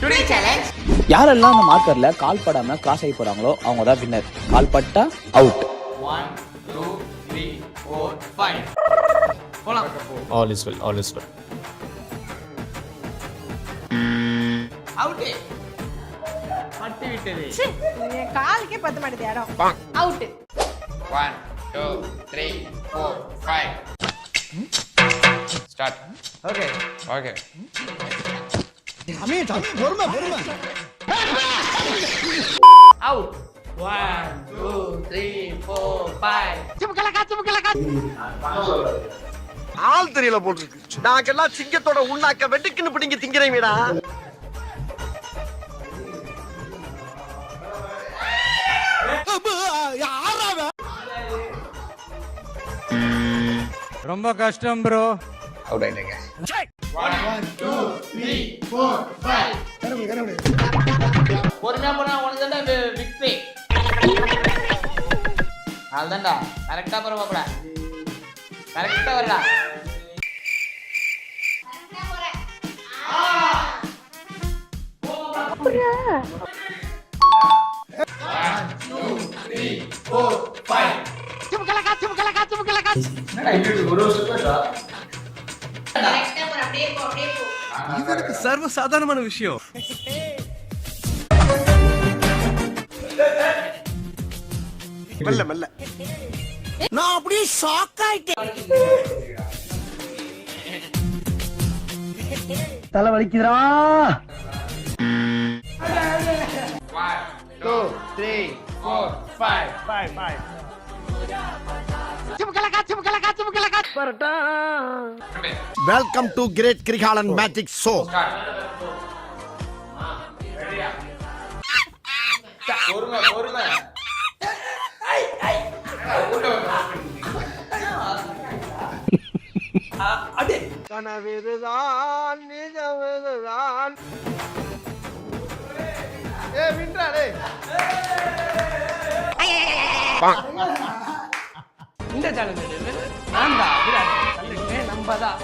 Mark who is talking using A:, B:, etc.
A: Today challenge.
B: யாரெல்லாம் அந்த மார்க்கர்ல கால் படாம கிராஸ் ஆகி போறாங்களோ அவங்க தான் வின்னர். கால் பட்டா அவுட்.
A: 1 2 3 4 5 போலாம்.
C: All is well, all is well.
A: Out. பட்டு விட்டது.
D: என் காலுக்கே பத்த மாட்டேது இடம். Out.
A: 1 2 3 4 5 start. Okay okay. Out. 1 2 3 4 5
E: ஆள் தெரியல போட்டுருக்கு. நாங்கெல்லாம் சிங்கத்தோட உண்ணாக்க வெட்டுக்குன்னு பிடிங்க திங்கிறீங்கடா.
F: ரொம்ப கஷ்டம் ப்ரோ.
A: அவுட் ஆயிட்டீங்க. 1 2 3 4 5 பொறுமையா போனா உனக்கு தான் விக்டரி. அதுதான்டா கரெக்டா பரவாயில்ல. கரெக்டா வரடா.
E: இதற்கு சர்வ சாதாரணமான விஷயம். மெல்ல மெல்ல. நான் அப்படியே ஷாக் ஆயிட்டேன். தலை வலிக்குதுடா.
A: 1 2 3 4 5
E: welcome to great Krikalan magic show.
A: பொறுமை பொறுமை.
E: கனவிதுதான் நிஜமிதுதான். வின்றாரே.
G: இந்த சேலஞ்ச் நான் தான் விராட். நம்ம தான்